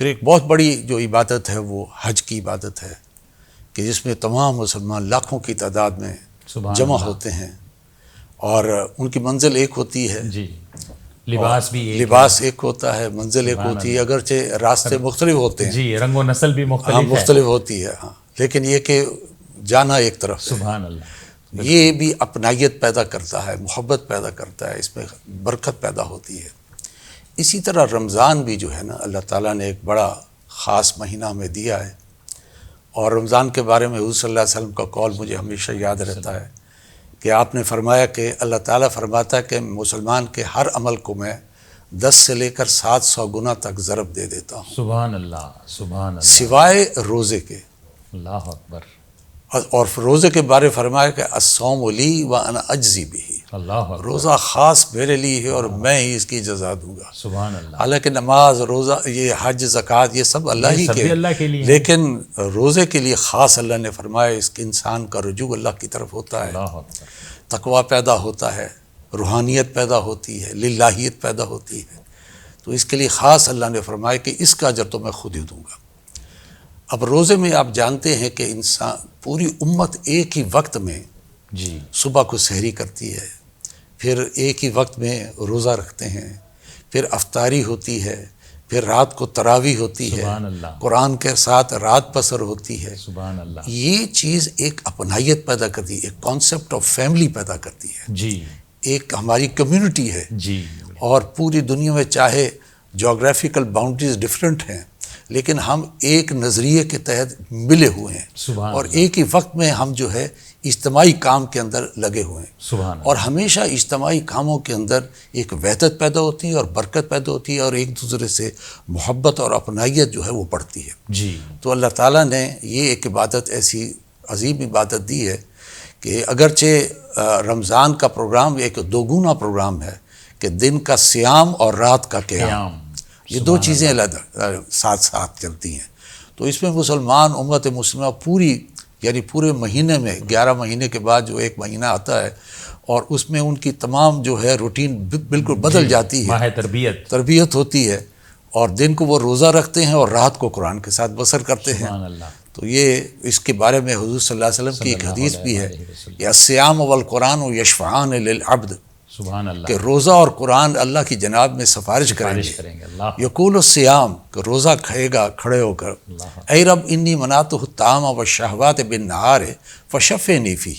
پھر ایک بہت بڑی جو عبادت ہے وہ حج کی عبادت ہے کہ جس میں تمام مسلمان لاکھوں کی تعداد میں جمع ہوتے ہیں، اور ان کی منزل ایک ہوتی ہے، جی، لباس بھی ایک لباس ایک ہوتا ہے، منزل ایک ہوتی ہے، اگرچہ راستے مختلف ہوتے ہیں، جی، رنگ و نسل بھی ہاں مختلف مختلف ہوتی ہے، ہاں، لیکن یہ کہ جانا ایک طرف ہے۔ سبحان اللہ، یہ بھی اپنائیت پیدا کرتا ہے، محبت پیدا کرتا ہے، اس میں برکت پیدا ہوتی ہے۔ اسی طرح رمضان بھی جو ہے نا، اللہ تعالیٰ نے ایک بڑا خاص مہینہ ہمیں دیا ہے، اور رمضان کے بارے میں حضور صلی اللہ علیہ وسلم کا قول مجھے ہمیشہ یاد رہتا ہے کہ آپ نے فرمایا کہ اللہ تعالیٰ فرماتا ہے کہ مسلمان کے ہر عمل کو میں 10 سے لے کر 700 گنا تک ضرب دے دیتا ہوں، سبحان اللہ، سبحان اللہ، سوائے روزے کے۔ اللہ اکبر، اور روزے کے بارے فرمایا کہ الصوم لی وانا اجزی بہ، اللہ اکبر، روزہ خاص میرے لیے ہے اور میں ہی اس کی جزا دوں گا۔ سبحان اللہ، حالانکہ نماز، روزہ، یہ حج، زکوٰۃ، یہ سب اللہ ہی سب کے، بھی اللہ کے لیے ہیں۔ لیکن روزے کے لیے خاص اللہ نے فرمایا اس کے انسان کا رجوع اللہ کی طرف ہوتا ہے، اللہ اکبر، تقویٰ پیدا ہوتا ہے، روحانیت پیدا ہوتی ہے، للہیت پیدا ہوتی ہے، تو اس کے لیے خاص اللہ نے فرمایا کہ اس کا اجر تو میں خود ہی دوں گا۔ اب روزے میں آپ جانتے ہیں کہ انسان، پوری امت ایک ہی وقت میں جی، صبح کو سحری کرتی ہے، پھر ایک ہی وقت میں روزہ رکھتے ہیں، پھر افطاری ہوتی ہے، پھر رات کو تراویح ہوتی ہے، سبحان اللہ، قرآن کے ساتھ رات بسر ہوتی ہے۔ سبحان اللہ، یہ چیز ایک اپنائیت پیدا کرتی ہے، ایک کانسیپٹ آف فیملی پیدا کرتی ہے، جی، ایک ہماری کمیونٹی ہے، جی، اور پوری دنیا میں چاہے جغرافیکل باؤنڈریز ڈفرینٹ ہیں، لیکن ہم ایک نظریے کے تحت ملے ہوئے ہیں، سبحان اور اللہ، ایک ہی وقت میں ہم جو ہے اجتماعی کام کے اندر لگے ہوئے ہیں، سبحان اللہ، اور ہمیشہ اجتماعی کاموں کے اندر ایک وحدت پیدا ہوتی ہے اور برکت پیدا ہوتی ہے، اور ایک دوسرے سے محبت اور اپنائیت جو ہے وہ بڑھتی ہے۔ جی، تو اللہ تعالیٰ نے یہ ایک عبادت، ایسی عظیم عبادت دی ہے کہ اگرچہ رمضان کا پروگرام ایک دوگنا پروگرام ہے کہ دن کا صیام اور رات کا قیام، یہ دو چیزیں علیحدہ ساتھ ساتھ چلتی ہیں، تو اس میں مسلمان امت مسلمہ پوری، یعنی پورے مہینے میں 11 مہینے کے بعد جو ایک مہینہ آتا ہے، اور اس میں ان کی تمام جو ہے روٹین بالکل بدل جاتی ہے، ماہ تربیت ہوتی ہے، اور دن کو وہ روزہ رکھتے ہیں اور رات کو قرآن کے ساتھ بسر کرتے ہیں۔ سبحان اللہ، تو یہ اس کے بارے میں حضور صلی اللہ علیہ وسلم کی ایک حدیث بھی ہے کہ الصیام والقرآن یشفعان للعبد، سبحان اللہ، کہ روزہ اور قرآن اللہ کی جناب میں سفارش کریں بارش گے۔ کریں گے، اللہ، یقول الصیام، کہ روزہ کھائے گا کھڑے ہو کر، اے رب انی منعتہ الطعام والشہوات بالنہار فشفنی فیہ،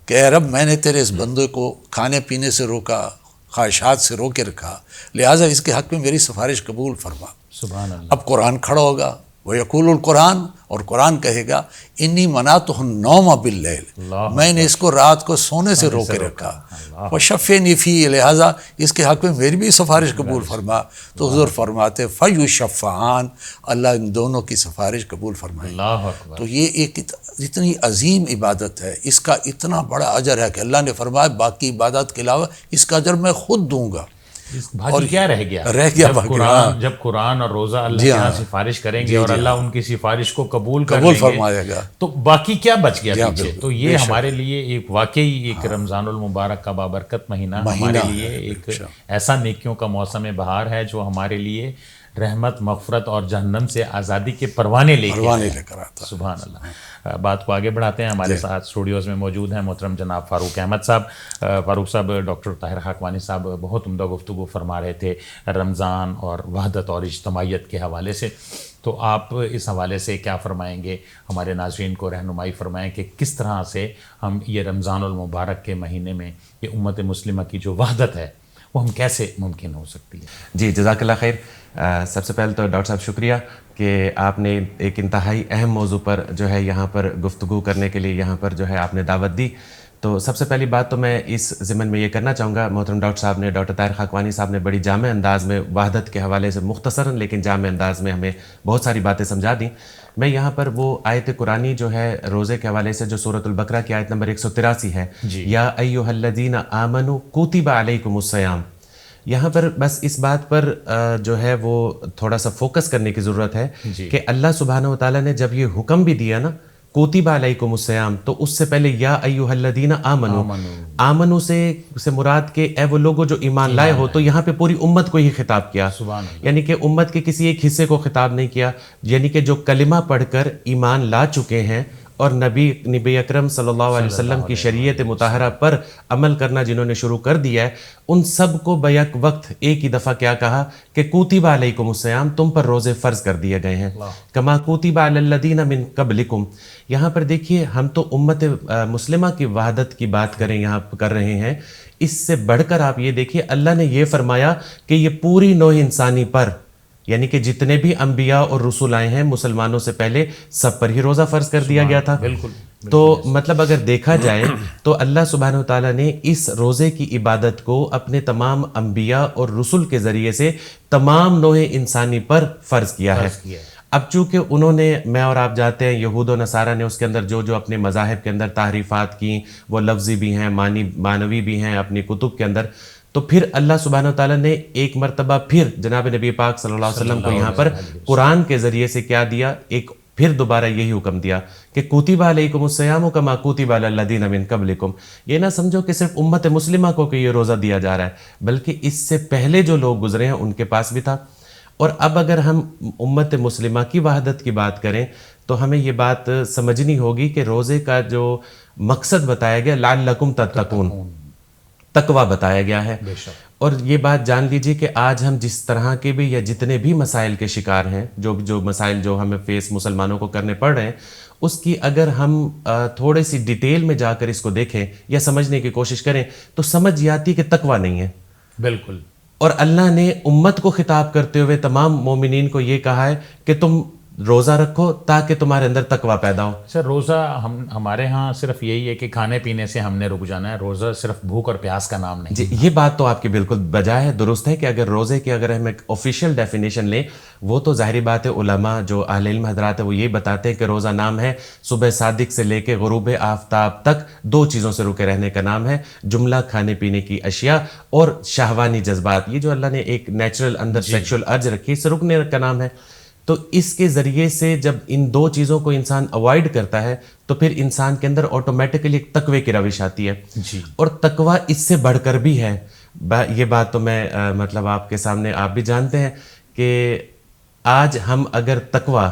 کہ اے رب میں نے تیرے اس بندے کو کھانے پینے سے روکا، خواہشات سے روکے رکھا، لہٰذا اس کے حق میں میری سفارش قبول فرما۔ سبحان اللہ، اب قرآن کھڑا ہوگا، وَيَقُولُ القرآن، اور قرآن کہے گا انی منعتہ النوم باللیل، اللہ، میں نے اس کو رات کو سونے سے روکے رکھا، وَشَفِّنِي فِيهِ، لہٰذا اس کے حق میں میری بھی سفارش قبول فرما۔ تو حضور فرماتے فَيُشَفَّعَانِ، اللہ ان دونوں کی سفارش قبول فرمائے۔ اللہ اکبر، تو یہ ایک اتنی عظیم عبادت ہے، اس کا اتنا بڑا اجر ہے کہ اللہ نے فرمایا باقی عبادت کے علاوہ اس کا اجر میں خود دوں گا۔ بھاجی کیا رہ گیا؟ جب قرآن اور روزہ اللہ کے یہاں سفارش کریں گے اور اللہ ان کی سفارش کو قبول فرمائے گا، تو باقی کیا بچ گیا پیچھے؟ تو یہ ہمارے لیے ایک واقعی ایک رمضان المبارک کا بابرکت مہینہ ہمارے لیے ایک ایسا نیکیوں کا موسم بہار ہے جو ہمارے لیے رحمت، مغفرت اور جہنم سے آزادی کے پروانے لے کر آتا۔ سبحان اللہ۔ بات کو آگے بڑھاتے ہیں، ہمارے ساتھ اسٹوڈیوز میں موجود ہیں محترم جناب فاروق احمد صاحب۔ فاروق صاحب، ڈاکٹر طاہر خاکوانی صاحب بہت عمدہ گفتگو فرما رہے تھے رمضان اور وحدت اور اجتماعیت کے حوالے سے، تو آپ اس حوالے سے کیا فرمائیں گے؟ ہمارے ناظرین کو رہنمائی فرمائیں کہ کس طرح سے ہم یہ رمضان المبارک کے مہینے میں یہ امت مسلمہ کی جو وحدت ہے وہ ہم کیسے ممکن ہو سکتی ہے؟ جی، جزاک اللہ خیر۔ سب سے پہلے تو ڈاکٹر صاحب شکریہ کہ آپ نے ایک انتہائی اہم موضوع پر جو ہے یہاں پر گفتگو کرنے کے لیے یہاں پر جو ہے آپ نے دعوت دی۔ تو سب سے پہلی بات تو میں اس ضمن میں یہ کرنا چاہوں گا، محترم ڈاکٹر صاحب نے، ڈاکٹر طاہر خاکوانی صاحب نے بڑی جامع انداز میں وحدت کے حوالے سے مختصراً لیکن جامع انداز میں ہمیں بہت ساری باتیں سمجھا دیں۔ میں یہاں پر وہ آیت قرآنی جو ہے روزے کے حوالے سے جو سورۃ البقرہ کی آیت نمبر 183 ہے، یا ایھا الذین آمنوا کتب علیکم الصیام، یہاں پر بس اس بات پر جو ہے وہ تھوڑا سا فوکس کرنے کی ضرورت ہے کہ اللہ سبحانہ و تعالیٰ نے جب یہ حکم بھی دیا نا کوتیبہ علیکم الصیام تو اس سے پہلے یا ایھا آمنو، آمنو سے مراد کہ اے وہ لوگوں جو ایمان لائے ہو، تو یہاں پہ پوری امت کو ہی خطاب کیا، یعنی کہ امت کے کسی ایک حصے کو خطاب نہیں کیا، یعنی کہ جو کلمہ پڑھ کر ایمان لا چکے ہیں اور نبی اکرم صلی اللہ علیہ وسلم کی شریعت مطہرہ پر عمل کرنا جنہوں نے شروع کر دیا ہے، ان سب کو بیک وقت ایک ہی دفعہ کیا کہا کہ کوتیبہ علیکم الصیام، تم پر روزے فرض کر دیے گئے ہیں، کما کوتیبہ علی الذین من قبلکم۔ یہاں پر دیکھیے ہم تو امت مسلمہ کی وحدت کی بات کریں یہاں کر رہے ہیں، اس سے بڑھ کر آپ یہ دیکھیے اللہ نے یہ فرمایا کہ یہ پوری نوع انسانی پر، یعنی کہ جتنے بھی انبیاء اور رسول آئے ہیں مسلمانوں سے پہلے، سب پر ہی روزہ فرض کر دیا گیا تھا۔ تو مطلب اگر دیکھا جائے تو اللہ سبحانہ وتعالیٰ نے اس روزے کی عبادت کو اپنے تمام انبیاء اور رسول کے ذریعے سے تمام نوع انسانی پر فرض کیا ہے۔ اب چونکہ انہوں نے، میں اور آپ جانتے ہیں یہود و نصارہ نے اس کے اندر جو اپنے مذاہب کے اندر تحریفات کی، وہ لفظی بھی ہیں معنوی بھی ہیں اپنی کتب کے اندر، تو پھر اللہ سبحانہ وتعالیٰ نے ایک مرتبہ پھر جناب نبی پاک صلی اللہ علیہ وسلم کو یہاں پر قرآن کے ذریعے سے کیا دیا، ایک پھر دوبارہ یہی حکم دیا کہ کوتیبہ علیکم الصیام کما کوتیبہ علی الذین من قبلکم۔ یہ نہ سمجھو کہ صرف امت مسلمہ کو کہ یہ روزہ دیا جا رہا ہے، بلکہ اس سے پہلے جو لوگ گزرے ہیں ان کے پاس بھی تھا۔ اور اب اگر ہم امت مسلمہ کی وحدت کی بات کریں تو ہمیں یہ بات سمجھنی ہوگی کہ روزے کا جو مقصد بتایا گیا لعلکم تتقون، تقوی بتایا گیا ہے۔ اور یہ بات جان لیجیے کہ آج ہم جس طرح کے بھی یا جتنے بھی مسائل کے شکار ہیں، جو مسائل جو ہمیں فیس مسلمانوں کو کرنے پڑ رہے ہیں، اس کی اگر ہم تھوڑے سی ڈیٹیل میں جا کر اس کو دیکھیں یا سمجھنے کی کوشش کریں تو سمجھ یہ آتی کہ تقوی نہیں ہے۔ بالکل۔ اور اللہ نے امت کو خطاب کرتے ہوئے تمام مومنین کو یہ کہا ہے کہ تم روزہ رکھو تاکہ تمہارے اندر تقوی پیدا ہو۔ سر روزہ ہمارے ہاں صرف یہی ہے کہ کھانے پینے سے ہم نے رک جانا ہے، روزہ صرف بھوک اور پیاس کا نام نہیں۔ جی یہ بات تو آپ کی بالکل بجائے ہے، درست ہے کہ اگر روزے کی اگر ہم ایک آفیشیل ڈیفینیشن لیں، وہ تو ظاہری بات ہے، علماء جو اہل علم حضرات ہیں وہ یہ بتاتے ہیں کہ روزہ نام ہے صبح صادق سے لے کے غروب آفتاب تک 2 چیزوں سے رکے رہنے کا نام ہے، جملہ کھانے پینے کی اشیاء اور شہوانی جذبات، یہ جو اللہ نے ایک نیچرل اندر سیکشل ارج رکھی اس سے رکنے کا نام ہے۔ تو اس کے ذریعے سے جب ان 2 چیزوں کو انسان اوائڈ کرتا ہے تو پھر انسان کے اندر آٹومیٹکلی ایک تقوی کی روش آتی ہے، اور تقوی اس سے بڑھ کر بھی ہے۔ یہ بات تو میں مطلب آپ کے سامنے آپ بھی جانتے ہیں کہ آج ہم اگر تقوی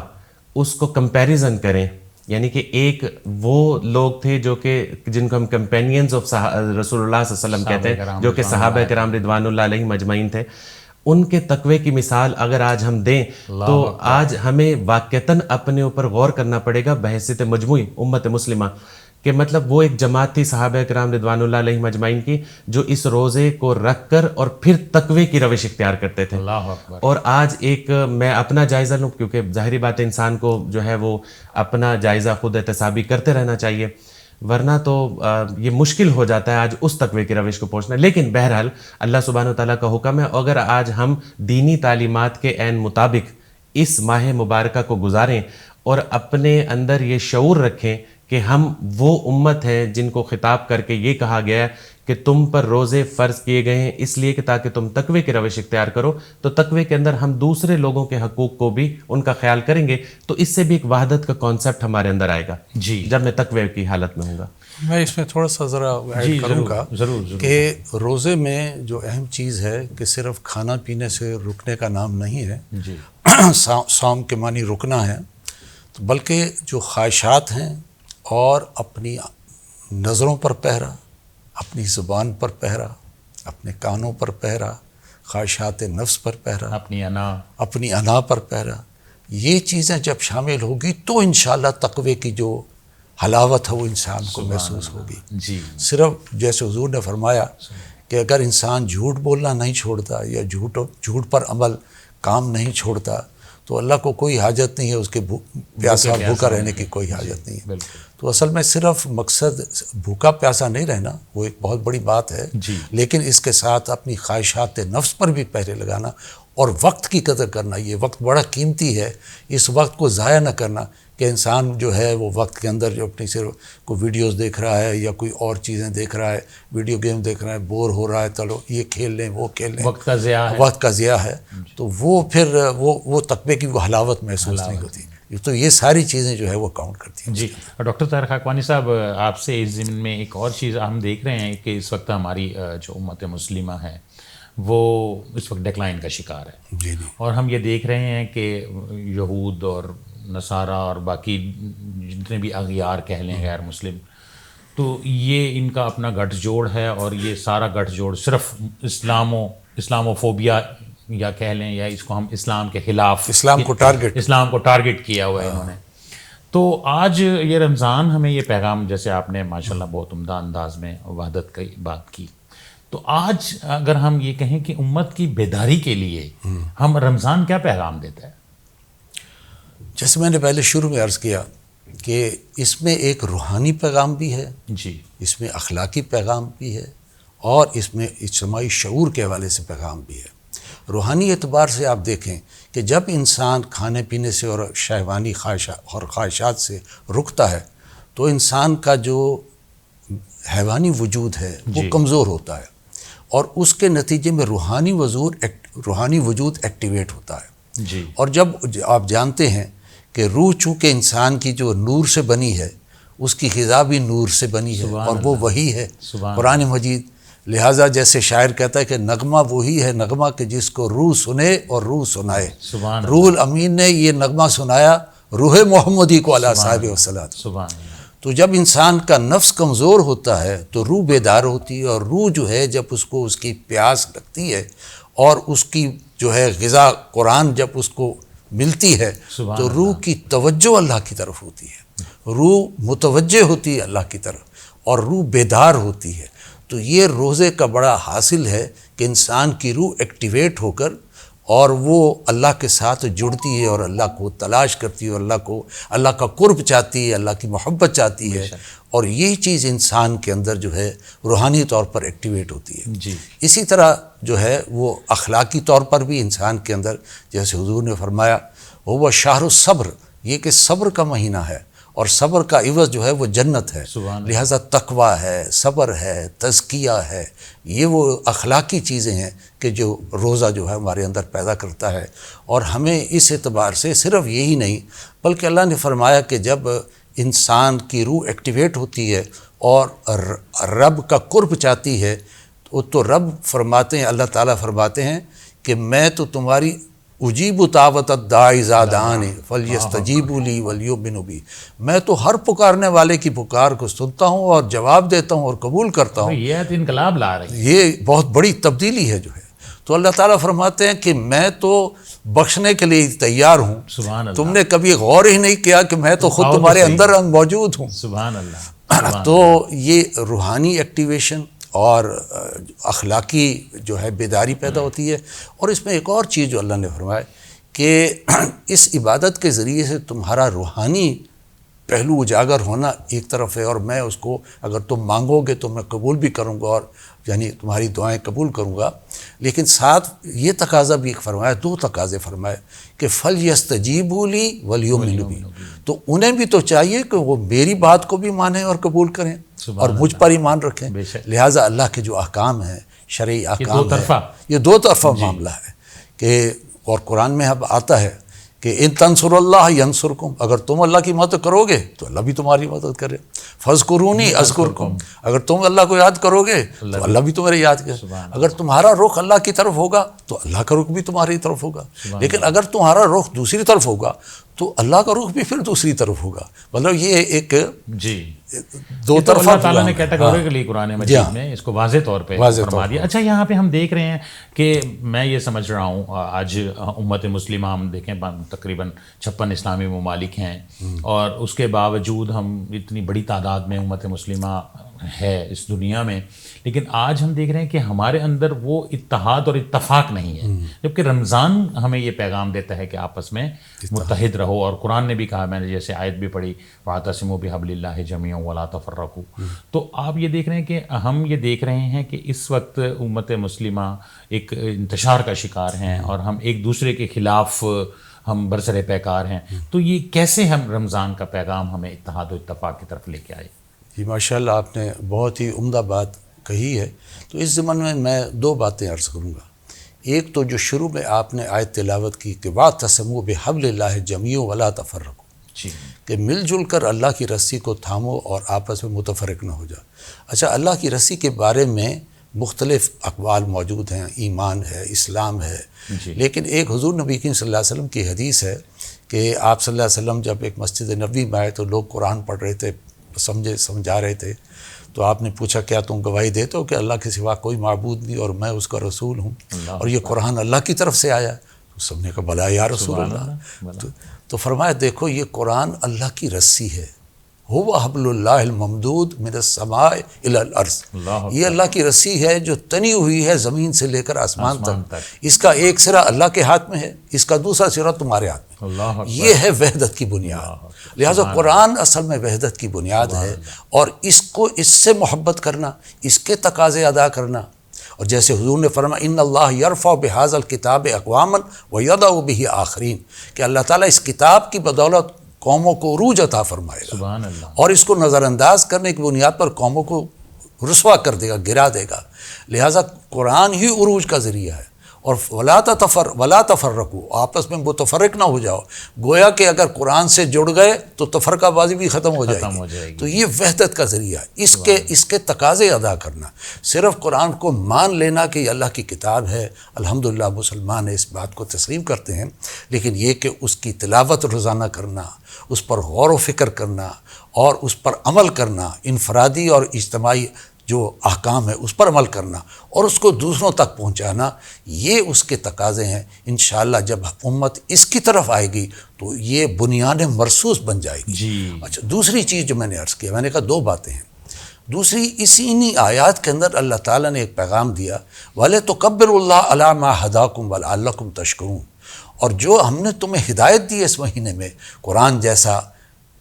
اس کو کمپیریزن کریں، یعنی کہ ایک وہ لوگ تھے جو کہ جن کو ہم کمپینینز آف رسول اللہ صلی اللہ علیہ وسلم کہتے ہیں، جو کہ صحابہ کرام رضوان اللہ علیہم اجمعین تھے، ان کے تقوی کی مثال اگر آج ہم دیں تو آج ہمیں واقعتاً اپنے اوپر غور کرنا پڑے گا بحیثیت مجموعی امت مسلمہ، کہ مطلب وہ ایک جماعت تھی صحابہ کرام رضوان اللہ علیہم اجمعین کی جو اس روزے کو رکھ کر اور پھر تقوی کی روش اختیار کرتے تھے۔ اللہ اکبر۔ اور آج ایک میں اپنا جائزہ لوں، کیونکہ ظاہری بات ہے انسان کو جو ہے وہ اپنا جائزہ خود احتسابی کرتے رہنا چاہیے، ورنہ تو یہ مشکل ہو جاتا ہے آج اس تقوی کی روش کو پہنچنا۔ لیکن بہرحال اللہ سبحانہ وتعالیٰ کا حکم ہے، اگر آج ہم دینی تعلیمات کے عین مطابق اس ماہ مبارکہ کو گزاریں اور اپنے اندر یہ شعور رکھیں کہ ہم وہ امت ہیں جن کو خطاب کر کے یہ کہا گیا ہے کہ تم پر روزے فرض کیے گئے ہیں اس لیے کہ تاکہ تم تقوی کی روش اختیار کرو، تو تقوی کے اندر ہم دوسرے لوگوں کے حقوق کو بھی ان کا خیال کریں گے، تو اس سے بھی ایک وحدت کا کانسیپٹ ہمارے اندر آئے گا جی جب میں تقوی کی حالت میں ہوں گا۔ میں اس میں تھوڑا سا ذرا ایڈ کروں گا ضرور کہ روزے میں جو اہم چیز ہے کہ صرف کھانا پینے سے رکنے کا نام نہیں ہے، جی صوم کے معنی رکنا ہے، تو بلکہ جو خواہشات ہیں اور اپنی نظروں پر پہرا، اپنی زبان پر پہرا، اپنے کانوں پر پہرا، خواہشات نفس پر پہرا، اپنی انا پر پہرا، یہ چیزیں جب شامل ہوگی تو انشاءاللہ تقوی کی جو حلاوت ہے وہ انسان کو محسوس ہوگی۔ جی صرف جیسے حضور نے فرمایا کہ اگر انسان جھوٹ بولنا نہیں چھوڑتا یا جھوٹ پر عمل کام نہیں چھوڑتا تو اللہ کو کوئی حاجت نہیں ہے اس کے پیاسا بھوکا رہنے کی کوئی حاجت نہیں ہے۔ تو اصل میں صرف مقصد بھوکا پیاسا نہیں رہنا، وہ ایک بہت بڑی بات ہے، لیکن اس کے ساتھ اپنی خواہشات نفس پر بھی پہرے لگانا اور وقت کی قدر کرنا۔ یہ وقت بڑا قیمتی ہے، اس وقت کو ضائع نہ کرنا کہ انسان جو ہے وہ وقت کے اندر جو اپنی صرف کوئی ویڈیوز دیکھ رہا ہے یا کوئی اور چیزیں دیکھ رہا ہے، ویڈیو گیم دیکھ رہا ہے، بور ہو رہا ہے، چلو یہ کھیل لیں وہ کھیل لیں، وقت کا ضیاع ہے، تو وہ پھر وہ تقوی کی وہ حلاوت محسوس نہیں ہوتی۔ تو یہ ساری چیزیں جو ہے وہ کاؤنٹ کرتی ہیں. جی. ڈاکٹر طاہر خاقانی صاحب، آپ سے اس ضمن میں ایک اور چیز ہم دیکھ رہے ہیں کہ اس وقت ہماری جو امت مسلمہ ہے وہ اس وقت ڈیکلائن کا شکار ہے. جی جی. اور ہم یہ دیکھ رہے ہیں کہ یہود اور نصارہ اور باقی جتنے بھی اغیار کہہ لیں غیر مسلم، تو یہ ان کا اپنا گٹھ جوڑ ہے، اور یہ سارا گٹھ جوڑ صرف اسلاموفوبیا یا کہہ لیں، یا اس کو ہم اسلام کے خلاف، اسلام کو ٹارگٹ کیا ہوا ہے انہوں نے. تو آج یہ رمضان ہمیں یہ پیغام، جیسے آپ نے ماشاءاللہ بہت عمدہ انداز میں وحدت کی بات کی، تو آج اگر ہم یہ کہیں کہ امت کی بیداری کے لیے ہم رمضان کیا پیغام دیتا ہے؟ جیسے میں نے پہلے شروع میں عرض کیا کہ اس میں ایک روحانی پیغام بھی ہے، جی، اس میں اخلاقی پیغام بھی ہے، اور اس میں اجتماعی شعور کے حوالے سے پیغام بھی ہے. روحانی اعتبار سے آپ دیکھیں کہ جب انسان کھانے پینے سے اور شہوانی خواہشات سے رکتا ہے تو انسان کا جو حیوانی وجود ہے وہ کمزور ہوتا ہے، اور اس کے نتیجے میں روحانی وجود ایکٹیویٹ ہوتا ہے. جی. اور جب آپ جانتے ہیں کہ روح چونکہ انسان کی جو نور سے بنی ہے، اس کی غذا بھی نور سے بنی ہے، اور وہ وہی ہے قرآن مجید. لہٰذا جیسے شاعر کہتا ہے کہ نغمہ وہی ہے نغمہ کہ جس کو روح سنے اور روح سنائے. روح الامین نے یہ نغمہ سنایا روح محمدی کو علیہ صاحب وسلم. تو جب انسان کا نفس کمزور ہوتا ہے تو روح بیدار ہوتی ہے، اور روح جو ہے جب اس کو اس کی پیاس لگتی ہے اور اس کی جو ہے غذا قرآن جب اس کو ملتی ہے تو روح کی توجہ اللہ کی طرف ہوتی ہے، روح متوجہ ہوتی ہے اللہ کی طرف، اور روح بیدار ہوتی ہے. تو یہ روزے کا بڑا حاصل ہے کہ انسان کی روح ایکٹیویٹ ہو کر اور وہ اللہ کے ساتھ جڑتی ہے، اور اللہ کو تلاش کرتی ہے، اور اللہ کا قرب چاہتی ہے، اللہ کی محبت چاہتی ہے، اور یہی چیز انسان کے اندر جو ہے روحانی طور پر ایکٹیویٹ ہوتی ہے. جی. اسی طرح جو ہے وہ اخلاقی طور پر بھی انسان کے اندر، جیسے حضور نے فرمایا وہ شہر الصبر، یہ کہ صبر کا مہینہ ہے، اور صبر کا عوض جو ہے وہ جنت ہے. لہٰذا تقویٰ ہے، صبر ہے، تزکیہ ہے، یہ وہ اخلاقی چیزیں ہیں کہ جو روزہ جو ہے ہمارے اندر پیدا کرتا ہے. اور ہمیں اس اعتبار سے صرف یہی نہیں بلکہ اللہ نے فرمایا کہ جب انسان کی روح ایکٹیویٹ ہوتی ہے اور رب کا قرب چاہتی ہے تو رب فرماتے ہیں، اللہ تعالیٰ فرماتے ہیں کہ میں تو تمہاری اجیب دعوت الداعی اذا دعانی فلیستجیبوا لی ولیؤمنوا بی، میں تو ہر پکارنے والے کی پکار کو سنتا ہوں اور جواب دیتا ہوں اور قبول کرتا ہوں. یہ انقلاب لا رہی ہے، یہ بہت بڑی تبدیلی ہے جو ہے. تو اللہ تعالیٰ فرماتے ہیں کہ میں تو بخشنے کے لیے تیار ہوں. سبحان اللہ. تم نے کبھی غور ہی نہیں کیا کہ میں تو خود تمہارے اندر موجود ہوں. سبحان اللہ. تو یہ روحانی ایکٹیویشن اور اخلاقی جو ہے بیداری پیدا ہوتی ہے. اور اس میں ایک اور چیز جو اللہ نے فرمایا کہ اس عبادت کے ذریعے سے تمہارا روحانی پہلو اجاگر ہونا ایک طرف ہے، اور میں اس کو اگر تم مانگو گے تو میں قبول بھی کروں گا، اور یعنی تمہاری دعائیں قبول کروں گا. لیکن ساتھ یہ تقاضا بھی فرمایا، دو تقاضے فرمائے کہ فلیستجیبوا لی ولیؤمنوا بی، تو انہیں بھی تو چاہیے کہ وہ میری بات کو بھی مانیں اور قبول کریں اور مجھ پر ایمان رکھیں. لہٰذا اللہ کے جو احکام ہیں، شرعی احکام ہیں، یہ دو طرفہ معاملہ ہے کہ، اور قرآن میں اب آتا ہے کہ ان تنصر اللہ ینصرکم، اگر تم اللہ کی مدد کرو گے تو اللہ بھی تمہاری مدد کرے. فاذکرونی اذکرکم، اگر تم اللہ کو یاد کرو گے تو اللہ بھی تمہارے یاد کرے. اگر تمہارا رخ اللہ کی طرف ہوگا تو اللہ کا رخ بھی تمہاری طرف ہوگا. لیکن اگر تمہارا رخ دوسری طرف ہوگا تو اللہ کا رخ بھی پھر دوسری طرف ہوگا. مطلب یہ ایک دو طرفہ. اللہ تعالیٰ نے کیٹیگوریکلی قرآن مجید میں اس کو واضح طور پہ فرما دیا. اچھا، یہاں پہ ہم دیکھ رہے ہیں کہ میں یہ سمجھ رہا ہوں آج امت مسلمہ ہم دیکھیں تقریباً 56 اسلامی ممالک ہیں، اور اس کے باوجود ہم اتنی بڑی تعداد میں امت مسلمہ ہے اس دنیا میں، لیکن آج ہم دیکھ رہے ہیں کہ ہمارے اندر وہ اتحاد اور اتفاق نہیں ہے، جبکہ رمضان ہمیں یہ پیغام دیتا ہے کہ آپس میں متحد رہو. اور قرآن نے بھی کہا، میں نے جیسے آیت بھی پڑھی، وَاعْتَصِمُوا بِحَبْلِ اللَّهِ جَمِيعًا وَلَا تَفَرَّقُوا. تو آپ یہ دیکھ رہے ہیں کہ ہم یہ دیکھ رہے ہیں کہ اس وقت امت مسلمہ ایک انتشار کا شکار ہیں، اور ہم ایک دوسرے کے خلاف ہم برسر پیکار ہیں. تو یہ کیسے ہم رمضان کا پیغام ہمیں اتحاد و اتفاق کی طرف لے کے آئے؟ جی ماشاءاللہ، آپ نے بہت ہی عمدہ بات کہی ہے. تو اس ضمن میں دو باتیں عرض کروں گا. ایک تو جو شروع میں آپ نے آیت تلاوت کی کہ واعتصموا بحبل اللہ جمیعا ولا تفرقوا، جی کہ مل جل کر اللہ کی رسی کو تھامو اور آپس میں متفرق نہ ہو جاؤ۔ اچھا، اللہ کی رسی کے بارے میں مختلف اقوال موجود ہیں، ایمان ہے، اسلام ہے، جی لیکن ایک حضور نبی کریم صلی اللہ علیہ وسلم کی حدیث ہے کہ آپ صلی اللہ علیہ وسلم جب ایک مسجد نبوی میں آئے تو لوگ قرآن پڑھ رہے تھے، سمجھا رہے تھے، تو آپ نے پوچھا کیا تم گواہی دیتے ہو کہ اللہ کے سوا کوئی معبود نہیں اور میں اس کا رسول ہوں اور یہ قرآن اللہ کی طرف سے آیا؟ تو سب نے کہا بلا یا رسول اللہ۔ تو فرمایا دیکھو یہ قرآن اللہ کی رسی ہے، هو حبل اللہ الممدود من السماء الی الارض، یہ اللہ کی رسی ہے جو تنی ہوئی ہے زمین سے لے کر آسمان تک، اس کا ایک سرا اللہ کے ہاتھ میں ہے، اس کا دوسرا سرا تمہارے ہاتھ میں، یہ ہے وحدت کی بنیاد۔ لہٰذا قرآن اصل میں وحدت کی بنیاد ہے، اور اس سے محبت کرنا، اس کے تقاضے ادا کرنا، اور جیسے حضور نے فرمایا ان اللہ یرفع بہذا الکتاب اقواما ویضع بہ آخرین، کہ اللہ تعالیٰ اس کتاب کی بدولت قوموں کو عروج عطا فرمائے گا، سبحان اللہ، اور اس کو نظر انداز کرنے کی بنیاد پر قوموں کو رسوا کر دے گا، گرا دے گا۔ لہٰذا قرآن ہی عروج کا ذریعہ ہے۔ اور ولا تفرقوا، آپس میں متفرق نہ ہو جاؤ، گویا کہ اگر قرآن سے جڑ گئے تو تفرقہ بازی بھی ختم ہو جائے گی۔ تو یہ وحدت کا ذریعہ ہے، اس کے تقاضے ادا کرنا، صرف قرآن کو مان لینا کہ یہ اللہ کی کتاب ہے، الحمدللہ مسلمان اس بات کو تسلیم کرتے ہیں، لیکن یہ کہ اس کی تلاوت روزانہ کرنا، اس پر غور و فکر کرنا اور اس پر عمل کرنا، انفرادی اور اجتماعی جو احکام ہے اس پر عمل کرنا اور اس کو دوسروں تک پہنچانا، یہ اس کے تقاضے ہیں۔ انشاءاللہ جب امت اس کی طرف آئے گی تو یہ بنیاد مرصوص بن جائے گی۔ جی اچھا، دوسری چیز جو میں نے عرض کیا، میں نے کہا دو باتیں ہیں۔ دوسری، انہی آیات کے اندر اللہ تعالیٰ نے ایک پیغام دیا، وَلِتُكَبِّرُوا اللَّهَ عَلَىٰ مَا هَدَاكُمْ وَلَعَلَّكُمْ تَشْكُرُونَ، اور جو ہم نے تمہیں ہدایت دی اس مہینے میں، قرآن جیسا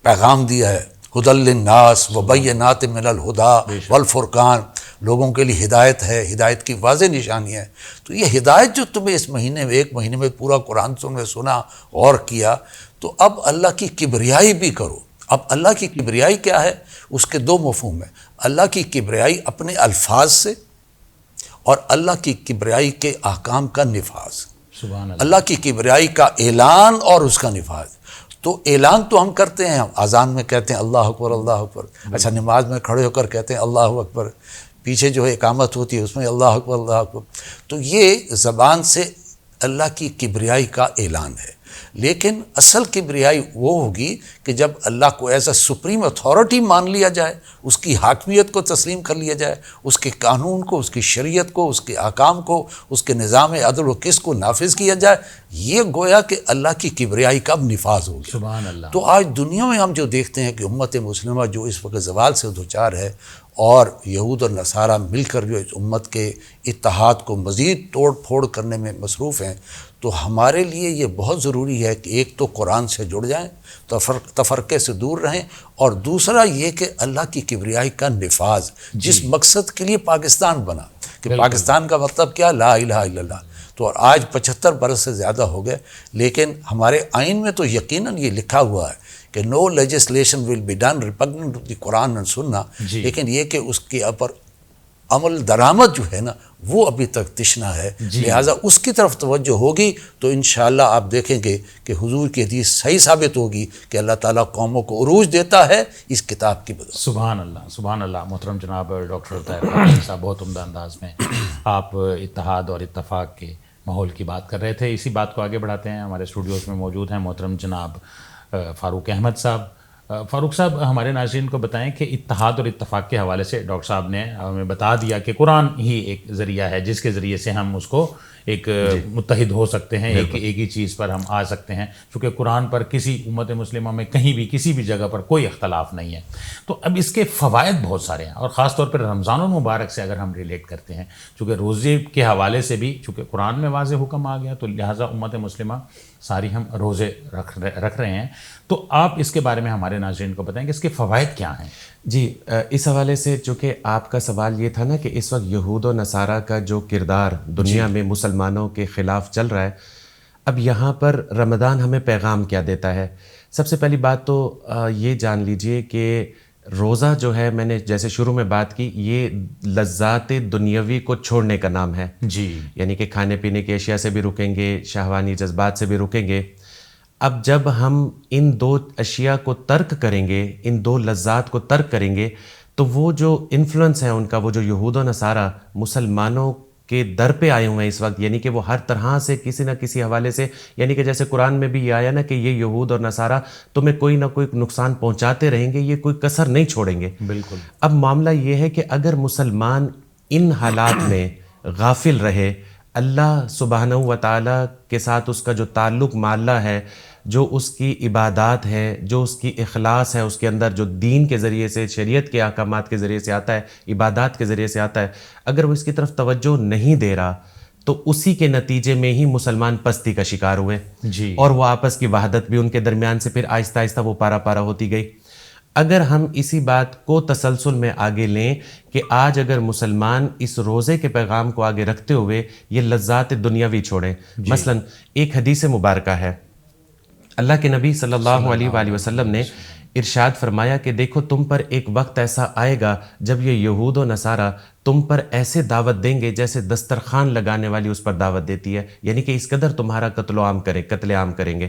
پیغام دیا ہے، ہدی للناس وبینات من الہدی والفرقان، لوگوں کے لیے ہدایت ہے، ہدایت کی واضح نشانی ہے، تو یہ ہدایت جو تمہیں اس مہینے میں، ایک مہینے میں پورا قرآن تم نے سنا اور کیا، تو اب اللہ کی کبریائی بھی کرو۔ اب اللہ کی کبریائی کیا ہے؟ اس کے دو مفہوم ہیں، اللہ کی کبریائی اپنے الفاظ سے اور اللہ کی کبریائی کے احکام کا نفاذ۔ سبحان اللہ، اللہ کی کبریائی کا اعلان اور اس کا نفاذ۔ تو اعلان تو ہم کرتے ہیں، ہم اذان میں کہتے ہیں اللہ اکبر اللہ اکبر، اچھا نماز میں کھڑے ہو کر کہتے ہیں اللہ اکبر، پیچھے جو ہے اقامت ہوتی ہے اس میں اللہ اکبر اللہ اکبر، تو یہ زبان سے اللہ کی کبریائی کا اعلان ہے۔ لیکن اصل کبریائی وہ ہوگی کہ جب اللہ کو ایز اے سپریم اتھارٹی مان لیا جائے، اس کی حاکمیت کو تسلیم کر لیا جائے، اس کے قانون کو، اس کی شریعت کو، اس کے احکام کو، اس کے نظام عدل و قسط کو نافذ کیا جائے، یہ گویا کہ اللہ کی کبریائی کا اب نفاذ ہو گیا۔ سبحان اللہ۔ تو آج دنیا میں ہم جو دیکھتے ہیں کہ امت مسلمہ جو اس وقت زوال سے دوچار ہے اور یہود اور نصارہ مل کر جو اس امت کے اتحاد کو مزید توڑ پھوڑ کرنے میں مصروف ہیں، تو ہمارے لیے یہ بہت ضروری ہے کہ ایک تو قرآن سے جڑ جائیں، تفرقے سے دور رہیں، اور دوسرا یہ کہ اللہ کی کبریائی کا نفاذ، جس مقصد کے لیے پاکستان بنا، کہ پاکستان کا مطلب کیا؟ لا الہ الا اللہ۔ تو آج 75 برس سے زیادہ ہو گئے، لیکن ہمارے آئین میں تو یقیناً یہ لکھا ہوا ہے کہ no legislation will be done repugnant to the Quran and Sunnah, لیکن یہ کہ اس کے اوپر عمل درآمد جو ہے نا وہ ابھی تک تشنا ہے، لہٰذا اس کی طرف توجہ ہوگی تو انشاءاللہ آپ دیکھیں گے کہ حضور کی حدیث صحیح ثابت ہوگی کہ اللہ تعالیٰ قوموں کو عروج دیتا ہے اس کتاب کی بدولت۔ سبحان اللہ، سبحان اللہ۔ محترم جناب ڈاکٹر طاہر قادری صاحب، بہت عمدہ انداز میں آپ اتحاد اور اتفاق کے ماحول کی بات کر رہے تھے۔ اسی بات کو آگے بڑھاتے ہیں، ہمارے اسٹوڈیوز میں موجود ہیں محترم جناب فاروق احمد صاحب۔ فاروق صاحب، ہمارے ناظرین کو بتائیں کہ اتحاد اور اتفاق کے حوالے سے ڈاکٹر صاحب نے ہمیں بتا دیا کہ قرآن ہی ایک ذریعہ ہے جس کے ذریعے سے ہم اس کو ایک متحد ہو سکتے ہیں، ایک ہی چیز پر ہم آ سکتے ہیں، چونکہ قرآن پر کسی امت مسلمہ میں کہیں بھی کسی بھی جگہ پر کوئی اختلاف نہیں ہے۔ تو اب اس کے فوائد بہت سارے ہیں، اور خاص طور پر رمضان المبارک سے اگر ہم ریلیٹ کرتے ہیں، چونکہ روزے کے حوالے سے بھی چونکہ قرآن میں واضح حکم آ گیا، تو لہٰذا امت مسلمہ ساری ہم روزے رکھ رہے ہیں، تو آپ اس کے بارے میں ہمارے ناظرین کو بتائیں کہ اس کے فوائد کیا ہیں؟ جی، اس حوالے سے چونکہ آپ کا سوال یہ تھا نا کہ اس وقت یہود و نصارہ کا جو کردار دنیا میں مسلمانوں کے خلاف چل رہا ہے، اب یہاں پر رمضان ہمیں پیغام کیا دیتا ہے؟ سب سے پہلی بات تو یہ جان لیجئے کہ روزہ جو ہے میں نے جیسے شروع میں بات کی یہ لذات دنیاوی کو چھوڑنے کا نام ہے جی، یعنی کہ کھانے پینے کی اشیاء سے بھی رکیں گے شہوانی جذبات سے بھی رکیں گے. اب جب ہم ان دو اشیاء کو ترک کریں گے ان دو لذات کو ترک کریں گے تو وہ جو انفلوئنس ہے ان کا وہ جو یہود و نصارہ مسلمانوں کے در پہ آئے ہوئے ہیں اس وقت یعنی کہ وہ ہر طرح سے کسی نہ کسی حوالے سے یعنی کہ جیسے قرآن میں بھی یہ آیا نا کہ یہ یہود اور نصارہ تمہیں کوئی نہ کوئی نقصان پہنچاتے رہیں گے یہ کوئی کسر نہیں چھوڑیں گے. بالکل. اب معاملہ یہ ہے کہ اگر مسلمان ان حالات میں غافل رہے اللہ سبحانہ و تعالیٰ کے ساتھ اس کا جو تعلق معلّہ ہے جو اس کی عبادات ہے جو اس کی اخلاص ہے اس کے اندر جو دین کے ذریعے سے شریعت کے احکامات کے ذریعے سے آتا ہے عبادات کے ذریعے سے آتا ہے اگر وہ اس کی طرف توجہ نہیں دے رہا تو اسی کے نتیجے میں ہی مسلمان پستی کا شکار ہوئے جی. اور وہ آپس کی وحدت بھی ان کے درمیان سے پھر آہستہ آہستہ وہ پارا پارا ہوتی گئی. اگر ہم اسی بات کو تسلسل میں آگے لیں کہ آج اگر مسلمان اس روزے کے پیغام کو آگے رکھتے ہوئے یہ لذات دنیاوی چھوڑیں مثلا ایک حدیث مبارکہ ہے اللہ کے نبی صلی اللہ علیہ وآلہ وسلم نے ارشاد فرمایا کہ دیکھو تم پر ایک وقت ایسا آئے گا جب یہ یہود و نصارہ تم پر ایسے دعوت دیں گے جیسے دسترخوان لگانے والی اس پر دعوت دیتی ہے یعنی کہ اس قدر تمہارا قتل عام کریں گے.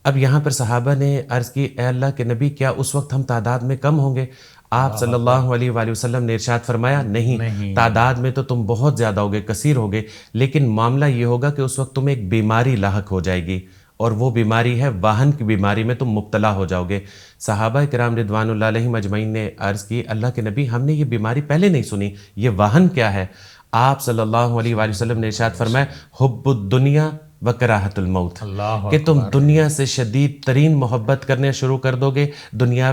اب یہاں پر صحابہ نے عرض کی اے اللہ کے نبی کیا اس وقت ہم تعداد میں کم ہوں گے؟ آپ صلی اللہ علیہ وآلہ وسلم نے ارشاد فرمایا نہیں تعداد میں تو تم بہت زیادہ ہوگے کثیر ہوگے لیکن معاملہ یہ ہوگا کہ اس وقت تمہیں ایک بیماری لاحق ہو جائے گی اور وہ بیماری ہے واہن کی بیماری میں تم مبتلا ہو جاؤ گے. صحابہ کرام رضوان اللہ علیہم اجمعین نے عرض کی اللہ کے نبی ہم نے یہ بیماری پہلے نہیں سنی یہ واہن کیا ہے؟ آپ صلی اللہ علیہ وآلہ وسلم نے ارشاد فرمایا حب الدنیا و کراہت الموت کہ تم دنیا سے شدید ترین محبت کرنے شروع کر دو گے دنیا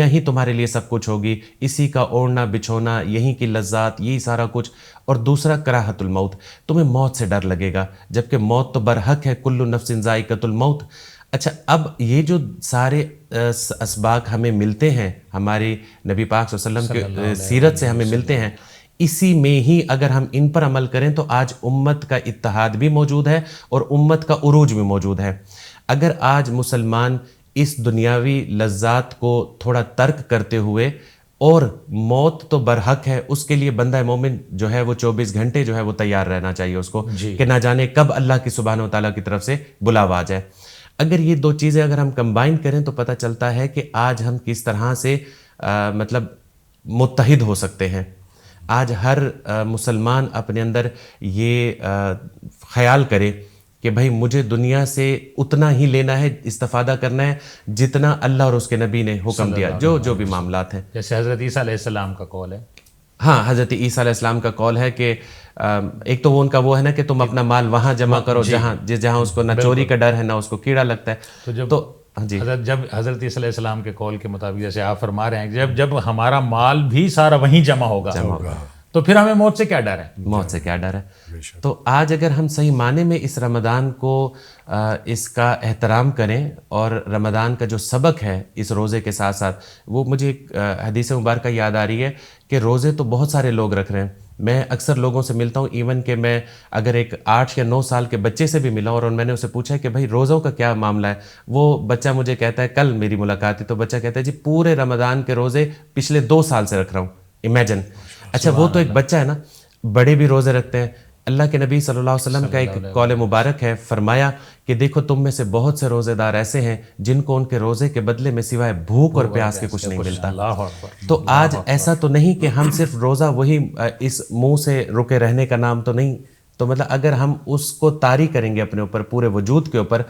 ہی تمہارے لیے سب کچھ ہوگی اسی کا اوڑھنا بچھونا یہیں کی لذات یہی سارا کچھ اور دوسرا کراہت الموت تمہیں موت سے ڈر لگے گا جبکہ موت تو برحق ہے کل نفس ذائقۃ الموت. اچھا اب یہ جو سارے اسباق ہمیں ملتے ہیں ہماری نبی پاک صلی اللہ علیہ وسلم کے سیرت سے ہمیں ملتے ہیں اسی میں ہی اگر ہم ان پر عمل کریں تو آج امت کا اتحاد بھی موجود ہے اور امت کا عروج بھی موجود ہے. اگر آج مسلمان اس دنیاوی لذات کو تھوڑا ترک کرتے ہوئے اور موت تو برحق ہے اس کے لیے بندہ مومن جو ہے وہ 24 گھنٹے جو ہے وہ تیار رہنا چاہیے اس کو کہ نہ جانے کب اللہ کی سبحانہ و تعالیٰ کی طرف سے بلاوا آ جائے. اگر یہ دو چیزیں اگر ہم کمبائن کریں تو پتہ چلتا ہے کہ آج ہم کس طرح سے مطلب متحد ہو سکتے ہیں. آج ہر مسلمان اپنے اندر یہ خیال کرے کہ بھائی مجھے دنیا سے اتنا ہی لینا ہے استفادہ کرنا ہے جتنا اللہ اور اس کے نبی نے حکم دیا جو بھی معاملات ہیں. جیسے حضرت عیسیٰ علیہ السلام کا قول ہے. ہاں حضرت عیسیٰ علیہ السلام کا قول ہے کہ ایک تو وہ ان کا وہ ہے نا کہ تم اپنا مال وہاں جمع کرو جہاں اس کو نہ چوری کا ڈر ہے نہ اس کو کیڑا لگتا ہے. تو جب حضرت عیسیٰ علیہ السلام کے قول کے مطابق جیسے آپ فرما رہے ہیں جب ہمارا مال بھی سارا وہیں جمع ہوگا تو پھر ہمیں موت سے کیا ڈر ہے؟ موت سے کیا ڈر ہے. تو آج اگر ہم صحیح معنی میں اس رمضان کو اس کا احترام کریں اور رمضان کا جو سبق ہے اس روزے کے ساتھ ساتھ وہ مجھے ایک حدیث مبارکہ یاد آ رہی ہے کہ روزے تو بہت سارے لوگ رکھ رہے ہیں. میں اکثر لوگوں سے ملتا ہوں ایون کہ میں اگر ایک 8 یا 9 سال کے بچے سے بھی ملا اور میں نے اسے پوچھا کہ بھائی روزوں کا کیا معاملہ ہے وہ بچہ مجھے کہتا ہے کل میری ملاقات تھی تو بچہ کہتا ہے جی پورے رمضان کے روزے پچھلے 2 سال سے رکھ رہا ہوں. امیجن. اچھا وہ تو ایک بچہ ہے نا بڑے بھی روزے رکھتے ہیں. اللہ کے نبی صلی اللہ علیہ وسلم کا ایک قول مبارک ہے فرمایا کہ دیکھو تم میں سے بہت سے روزے دار ایسے ہیں جن کو ان کے روزے کے بدلے میں سوائے بھوک اور پیاس کے کچھ نہیں ملتا. تو آج ایسا تو نہیں کہ ہم صرف روزہ وہی اس منہ سے رکے رہنے کا نام تو نہیں. تو مطلب اگر ہم اس کو طاری کریں گے اپنے اوپر پورے وجود کے اوپر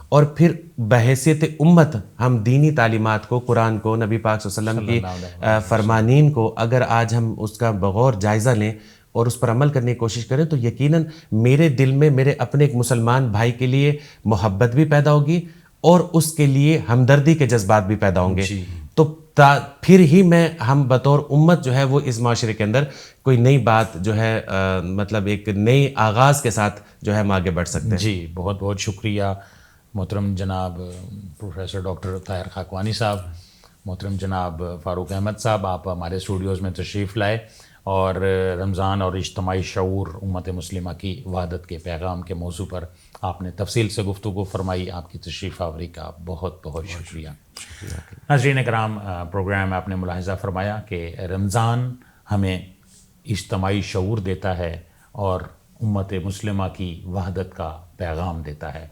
اور پھر بحیثیت امت ہم دینی تعلیمات کو قرآن کو نبی پاک صلی اللہ علیہ وسلم کی فرمانین کو اگر آج ہم اس کا بغور جائزہ لیں اور اس پر عمل کرنے کی کوشش کریں تو یقیناً میرے دل میں میرے اپنے ایک مسلمان بھائی کے لیے محبت بھی پیدا ہوگی اور اس کے لیے ہمدردی کے جذبات بھی پیدا ہوں گے. تو پھر ہی ہم بطور امت جو ہے وہ اس معاشرے کے اندر کوئی نئی بات جو ہے مطلب ایک نئی آغاز کے ساتھ جو ہے ہم آگے بڑھ سکتے ہیں. جی بہت بہت شکریہ محترم جناب پروفیسر ڈاکٹر طاہر خاکوانی صاحب, محترم جناب فاروق احمد صاحب, آپ ہمارے اسٹوڈیوز میں تشریف لائے اور رمضان اور اجتماعی شعور امت مسلمہ کی وحدت کے پیغام کے موضوع پر آپ نے تفصیل سے گفتگو فرمائی. آپ کی تشریف آوری کا بہت بہت شکریہ. ناظرین کرام، پروگرام میں آپ نے ملاحظہ فرمایا کہ رمضان ہمیں اجتماعی شعور دیتا ہے اور امت مسلمہ کی وحدت کا پیغام دیتا ہے.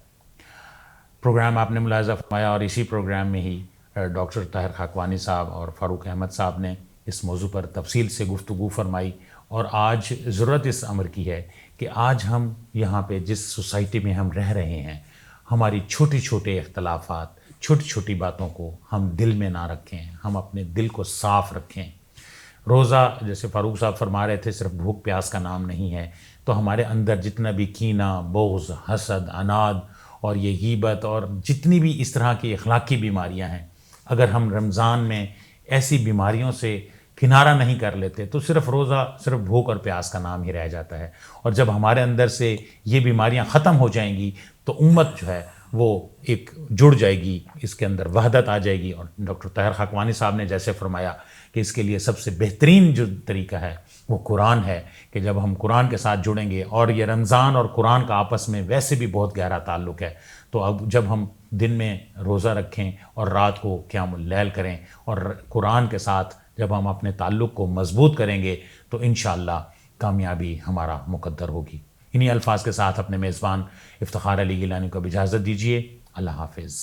پروگرام آپ نے ملاحظہ فرمایا اور اسی پروگرام میں ہی ڈاکٹر طاہر خاکوانی صاحب اور فاروق احمد صاحب نے اس موضوع پر تفصیل سے گفتگو فرمائی. اور آج ضرورت اس امر کی ہے کہ آج ہم یہاں پہ جس سوسائٹی میں ہم رہ رہے ہیں، ہماری چھوٹی چھوٹے اختلافات، چھوٹی چھوٹی باتوں کو ہم دل میں نہ رکھیں، ہم اپنے دل کو صاف رکھیں. روزہ، جیسے فاروق صاحب فرما رہے تھے، صرف بھوک پیاس کا نام نہیں ہے. تو ہمارے اندر جتنا بھی کینہ، بغض، حسد، عناد اور یہ غیبت اور جتنی بھی اس طرح کی اخلاقی بیماریاں ہیں، اگر ہم رمضان میں ایسی بیماریوں سے کنارہ نہیں کر لیتے تو صرف روزہ صرف بھوک اور پیاس کا نام ہی رہ جاتا ہے. اور جب ہمارے اندر سے یہ بیماریاں ختم ہو جائیں گی تو امت جو ہے وہ ایک جڑ جائے گی، اس کے اندر وحدت آ جائے گی. اور ڈاکٹر طاہر خاکوانی صاحب نے جیسے فرمایا کہ اس کے لیے سب سے بہترین جو طریقہ ہے وہ قرآن ہے، کہ جب ہم قرآن کے ساتھ جڑیں گے، اور یہ رمضان اور قرآن کا آپس میں ویسے بھی بہت گہرا تعلق ہے، تو اب جب ہم دن میں روزہ رکھیں اور رات کو قیام اللیل کریں اور قرآن کے ساتھ جب ہم اپنے تعلق کو مضبوط کریں گے تو انشاءاللہ کامیابی ہمارا مقدر ہوگی. انہی الفاظ کے ساتھ اپنے میزبان افتخار علی گیلانی کو اب اجازت دیجیے. اللہ حافظ.